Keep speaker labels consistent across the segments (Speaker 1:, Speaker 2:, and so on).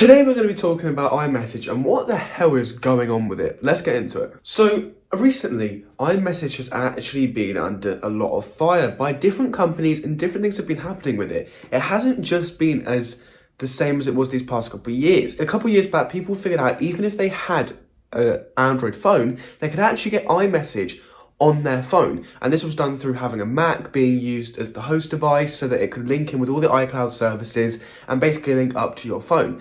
Speaker 1: Today we're going to be talking about iMessage and what the hell is going on with it. Let's get into it. So recently, iMessage has actually been under a lot of fire by different companies and different things have been happening with it. It hasn't just been as the same as it was these past couple of years. A couple of years back, people figured out even if they had an Android phone, they could actually get iMessage on their phone, and this was done through having a Mac being used as the host device so that it could link in with all the iCloud services and basically link up to your phone.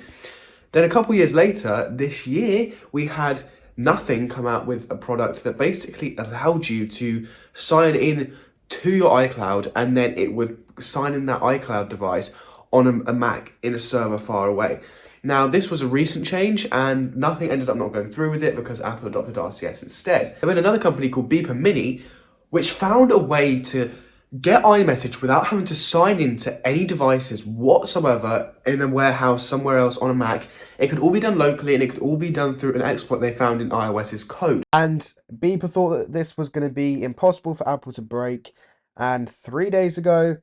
Speaker 1: Then a couple years later, this year, we had Nothing come out with a product that basically allowed you to sign in to your iCloud, and then it would sign in that iCloud device on a Mac in a server far away. Now, this was a recent change, and Nothing ended up not going through with it because Apple adopted RCS instead. There was another company called Beeper Mini, which found a way to get iMessage without having to sign into any devices whatsoever in a warehouse somewhere else on a Mac. It could all be done locally, and it could all be done through an exploit they found in iOS's code.
Speaker 2: And Beeper thought that this was going to be impossible for Apple to break, and 3 days ago,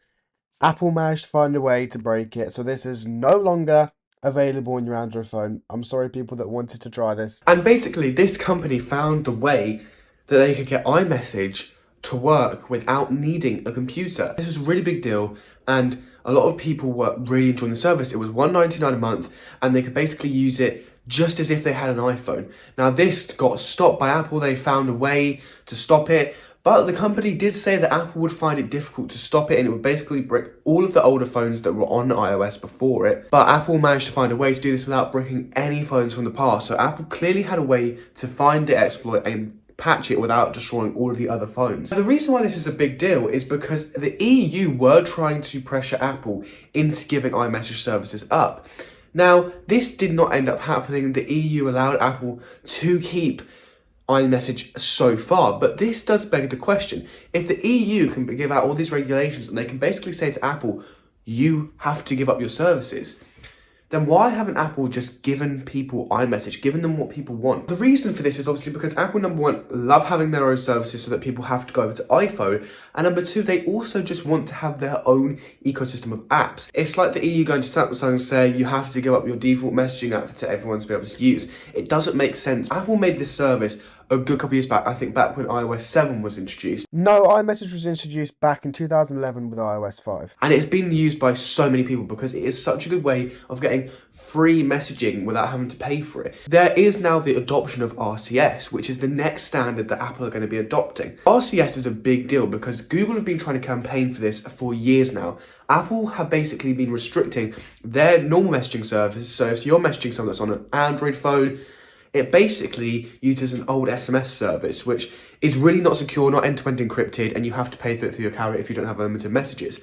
Speaker 2: Apple managed to find a way to break it, so this is no longer available on your Android phone. I'm sorry, people that wanted to try this.
Speaker 1: And basically, this company found a way that they could get iMessage to work without needing a computer. This was a really big deal, and a lot of people were really enjoying the service. It was $1.99 a month, and they could basically use it just as if they had an iPhone. Now, this got stopped by Apple. They found a way to stop it, but the company did say that Apple would find it difficult to stop it, and it would basically brick all of the older phones that were on iOS before it. But Apple managed to find a way to do this without bricking any phones from the past. So Apple clearly had a way to find the exploit and patch it without destroying all of the other phones. Now, the reason why this is a big deal is because the EU were trying to pressure Apple into giving iMessage services up. Now, this did not end up happening. The EU allowed Apple to keep iMessage so far, but this does beg the question. If the EU can give out all these regulations and they can basically say to Apple, you have to give up your services, then why haven't Apple just given people iMessage, given them what people want? The reason for this is obviously because Apple, number one, love having their own services so that people have to go over to iPhone, and number two, they also just want to have their own ecosystem of apps. It's like the EU going to Samsung saying you have to give up your default messaging app to everyone to be able to use. It doesn't make sense. Apple made this service a good couple of years back, I think back when iOS 7 was introduced.
Speaker 2: No, iMessage was introduced back in 2011 with iOS 5.
Speaker 1: And it's been used by so many people because it is such a good way of getting free messaging without having to pay for it. There is now the adoption of RCS, which is the next standard that Apple are going to be adopting. RCS is a big deal because Google have been trying to campaign for this for years now. Apple have basically been restricting their normal messaging service. So if you're messaging someone that's on an Android phone, it basically uses an old SMS service, which is really not secure, not end-to-end encrypted, and you have to pay for it through your carrier if you don't have unlimited messages.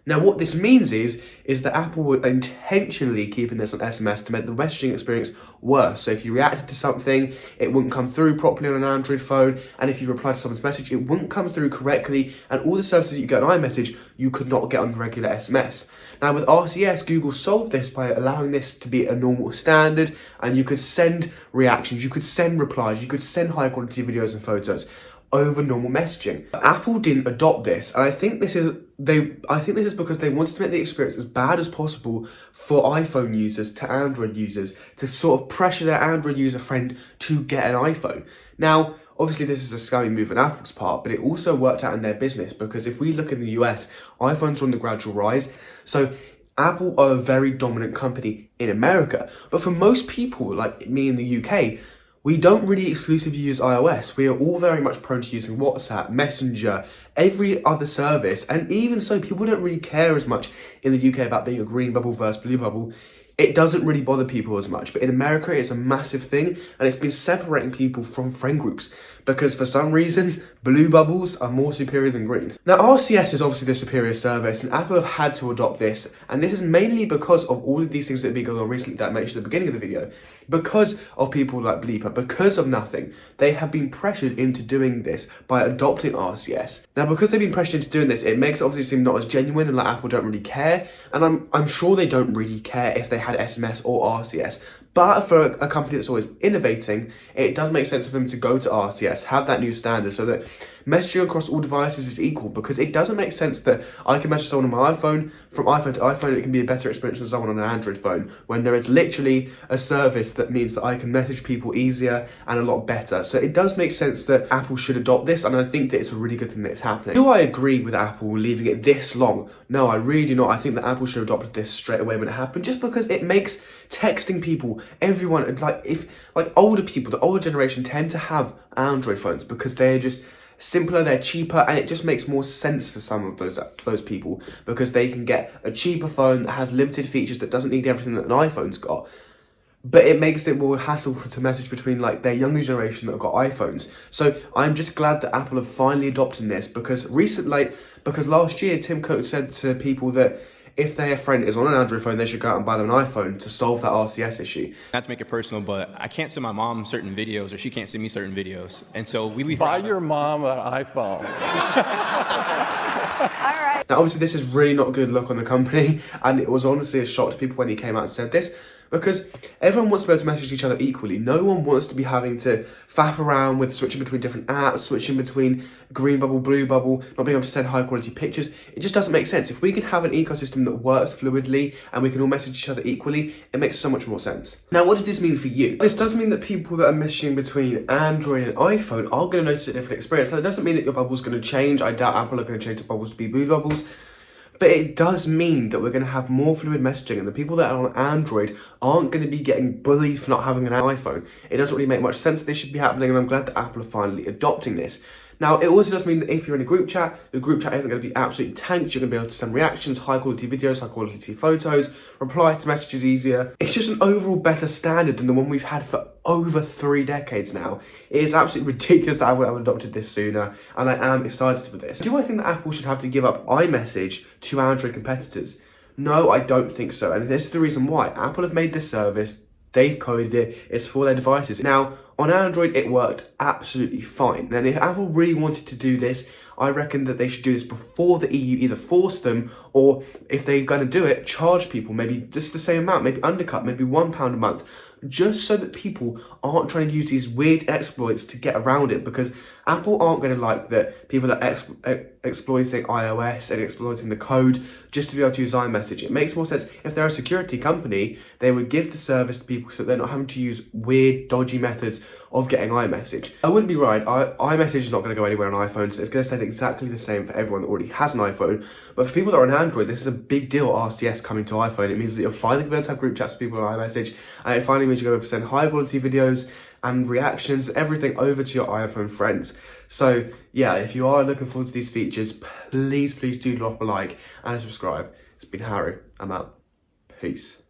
Speaker 1: Now, what this means is that Apple were intentionally keeping this on SMS to make the messaging experience worse. So if you reacted to something, it wouldn't come through properly on an Android phone, and if you replied to someone's message, it wouldn't come through correctly, and all the services you get on iMessage, you could not get on regular SMS. Now, with RCS, Google solved this by allowing this to be a normal standard, and you could send reactions, you could send replies, you could send high-quality videos and photos over normal messaging. But Apple didn't adopt this, and I think this is because they wanted to make the experience as bad as possible for iPhone users to Android users, to sort of pressure their Android user friend to get an iPhone. Now, obviously this is a scummy move on Apple's part, but it also worked out in their business because if we look in the US, iPhones are on the gradual rise. So Apple are a very dominant company in America, but for most people like me in the UK, we don't really exclusively use iOS. We are all very much prone to using WhatsApp, Messenger, every other service. And even so, people don't really care as much in the UK about being a green bubble versus blue bubble. It doesn't really bother people as much. But in America, it's a massive thing. And it's been separating people from friend groups because for some reason, blue bubbles are more superior than green. Now, RCS is obviously the superior service, and Apple have had to adopt this. And this is mainly because of all of these things that have been going on recently that I mentioned at the beginning of the video. Because of people like Bleeper, because of Nothing, they have been pressured into doing this by adopting RCS. Now, because they've been pressured into doing this, it makes it obviously seem not as genuine and like Apple don't really care. And I'm sure they don't really care if they had SMS or RCS. But for a company that's always innovating, it does make sense for them to go to RCS, have that new standard so that messaging across all devices is equal, because it doesn't make sense that I can message someone on my iPhone, from iPhone to iPhone, it can be a better experience than someone on an Android phone, when there is literally a service that means that I can message people easier and a lot better. So it does make sense that Apple should adopt this, and I think that it's a really good thing that it's happening. Do I agree with Apple leaving it this long? No, I really do not. I think that Apple should have adopted this straight away when it happened, just because it makes texting people, everyone, like older people, the older generation tend to have Android phones because they're just simpler, they're cheaper, and it just makes more sense for some of those people because they can get a cheaper phone that has limited features, that doesn't need everything that an iPhone's got. But it makes it more hassle to message between like their younger generation that have got iPhones. So I'm just glad that Apple have finally adopted this, because because last year Tim Cook said to people that if their friend is on an Android phone, they should go out and buy them an iPhone to solve that RCS issue.
Speaker 3: Not to make it personal, but I can't send my mom certain videos, or she can't send me certain videos. And so we leave
Speaker 4: Buy your mom an iPhone.
Speaker 5: All right.
Speaker 1: Now, obviously, this is really not a good look on the company, and it was honestly a shock to people when he came out and said this, because everyone wants to be able to message each other equally. No one wants to be having to faff around with switching between different apps, switching between green bubble, blue bubble, not being able to send high quality pictures. It just doesn't make sense. If we can have an ecosystem that works fluidly and we can all message each other equally, it makes so much more sense. Now, what does this mean for you? This does mean that people that are messaging between Android and iPhone are going to notice a different experience. Now, it doesn't mean that your bubble's going to change. I doubt Apple are going to change the bubbles to be blue bubbles. But it does mean that we're going to have more fluid messaging, and the people that are on Android aren't going to be getting bullied for not having an iPhone. It doesn't really make much sense that this should be happening, and I'm glad that Apple are finally adopting this. Now, it also does mean that if you're in a group chat, the group chat isn't going to be absolutely tanked. You're going to be able to send reactions, high quality videos, high quality photos, reply to messages easier. It's just an overall better standard than the one we've had for over 3 decades now. It is absolutely ridiculous that Apple have adopted this sooner, and I am excited for this. Do I think that Apple should have to give up iMessage to Android competitors? No, I don't think so, and this is the reason why. Apple have made this service, they've coded it, it's for their devices. Now, on Android, it worked absolutely fine. And if Apple really wanted to do this, I reckon that they should do this before the EU either force them, or if they're going to do it, charge people maybe just the same amount, maybe undercut, maybe £1 a month, just so that people aren't trying to use these weird exploits to get around it, because Apple aren't going to like that people are exploiting iOS and exploiting the code just to be able to use iMessage. It makes more sense if they're a security company, they would give the service to people so they're not having to use weird, dodgy methods of getting iMessage. I wouldn't be right, iMessage is not going to go anywhere on iPhone, so it's going to stay exactly the same for everyone that already has an iPhone. But for people that are on Android, this is a big deal, RCS coming to iPhone. It means that you're finally going to be able to have group chats with people on iMessage, and it finally means you're going to be able to send high quality videos and reactions and everything over to your iPhone friends. So yeah, if you are looking forward to these features, please do drop a like and a subscribe. It's been Harry, I'm out. Peace.